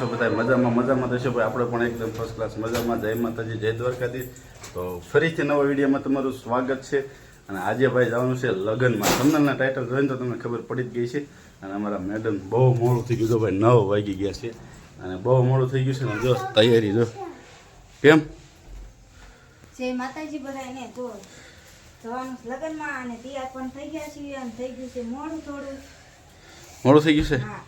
છો બધા મજામાં થશો ભાઈ? આપણે પણ એકદમ ફર્સ્ટ ક્લાસ મજામાં. જય માતાજી, જય દ્વારકાધીશ. તો ફરીથી નવા વિડીયોમાં તમારું સ્વાગત છે. અને આજે ભાઈ જવાનું છે લગ્નમાં. થંબનેલના ટાઇટલ જોઈને તો તમને ખબર પડી જ ગઈ છે. અને અમારા મેડમ બહુ મોડું થઈ ગયું છે ભાઈ, 9 વાગી ગયા છે. અને બહુ મોડું થઈ ગયું છે ને જો તૈયારી જો કેમ. જય માતાજી બધાને. જો જવાનું લગનમાં અને તૈયાર પણ થઈ ગયા છીએ અને થઈ ગયું છે મોડું થોડું. મોડું થઈ ગયું છે? હા,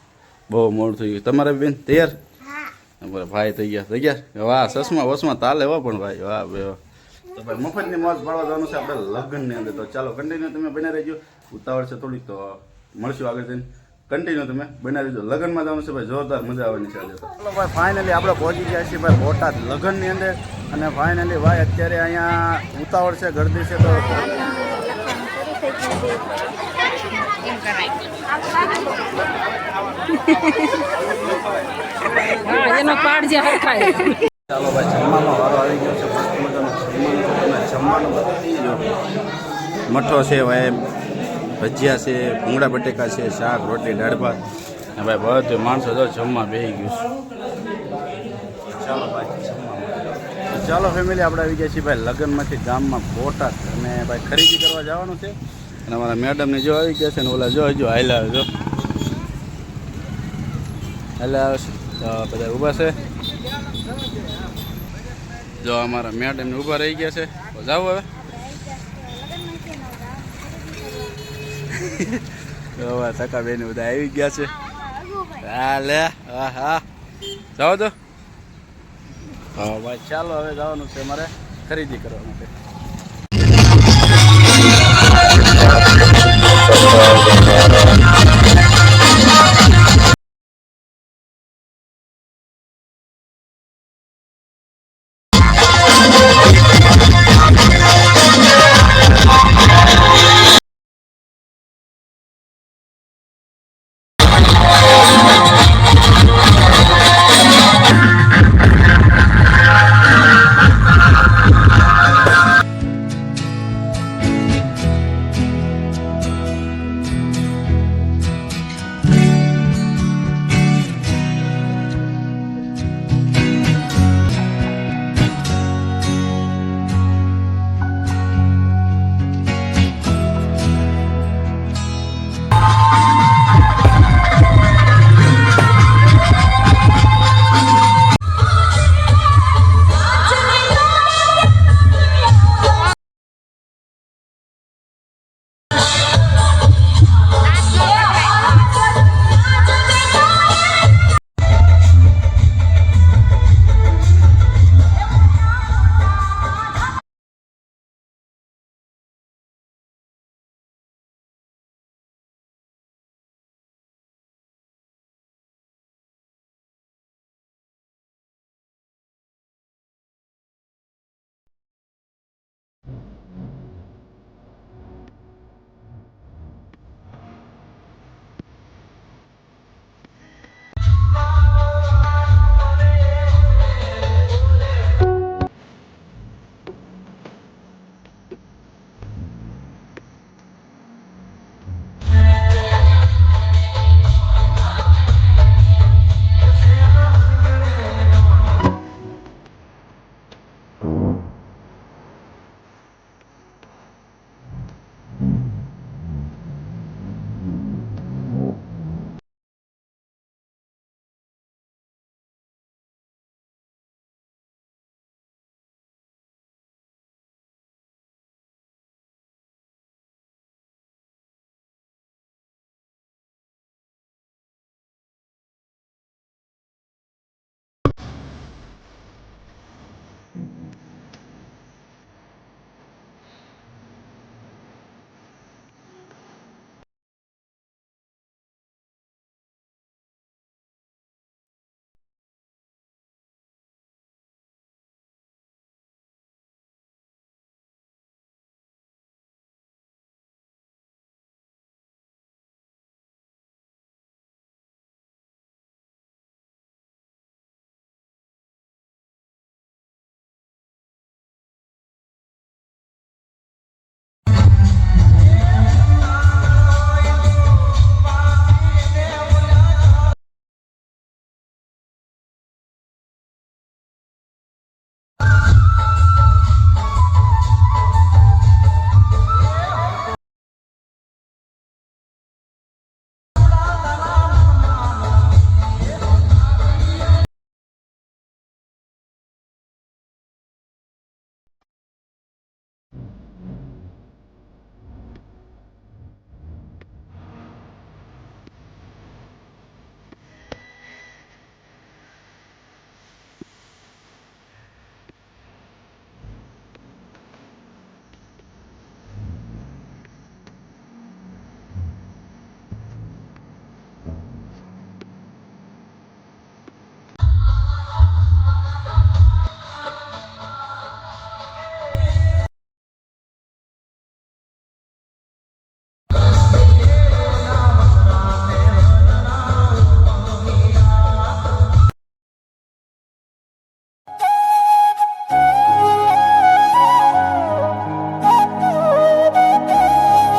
બહુ મોડું થઈ ગયું. તમારા બેન તૈયાર? હા. અમારા ભાઈ તૈયાર. વાહ, ચશ્મા વસમાં તાલે હો પણ ભાઈ, વાહ બે વાહ. તો ભાઈ મફતની મોજ પાડવા જવાનું છે આપણે લગ્નની અંદર. તો ચાલો કન્ટિન્યુ તમે બના રહેજો. ઉતાવળ છે થોડીક, તો મળશું આગળ જઈને. કન્ટિન્યુ તમે બનાવી દો. લગ્નમાં જવાનું છે ભાઈ, જોરદાર મજા આવવાની છે આજે તો. ચાલો ભાઈ ફાઇનલી આપણે પહોંચી ગયા છીએ ભાઈ બોટાદ લગ્નની અંદર. અને ફાઇનલી ભાઈ અત્યારે અહીંયા ઉતાવળ છે, ગરદી છે. તો એનો પાડ જે હરખાય. ચાલો ભાઈ જમવાનો વારો આવી ગયો છે. મસ્ત મજાનો જમવાનું બધી જો મઠો છે ભાઈ, ભજીયા છે, ભૂંગળા બટેકા છે, શાક રોટલી દાળ ભાત. અને ભાઈ બધું માણસો જો જમવા બેસી ગયું છે. ચાલો ભાઈ જમવા. ચાલો ફેમિલી, આપણે આવી ગયા છીએ ભાઈ લગ્નમાંથી ગામમાં બોટાદ. અને ભાઈ ખરીદી કરવા જવાનું છે. અને અમારા મેડમને જો આવી ગયા છે ને ઓલા જો હાલ્યા આવે જો આવે છે. તો બધા ઊભા છે. જો અમારા મેડમ ને ઊભા રહી ગયા છે. તો જાવ હવે. ટકા બેન બધા આવી ગયા છે. હા લે, હા હા જાઓ તો. હા ભાઈ ચાલો હવે જવાનું છે અમારે ખરીદી કરવા માટે.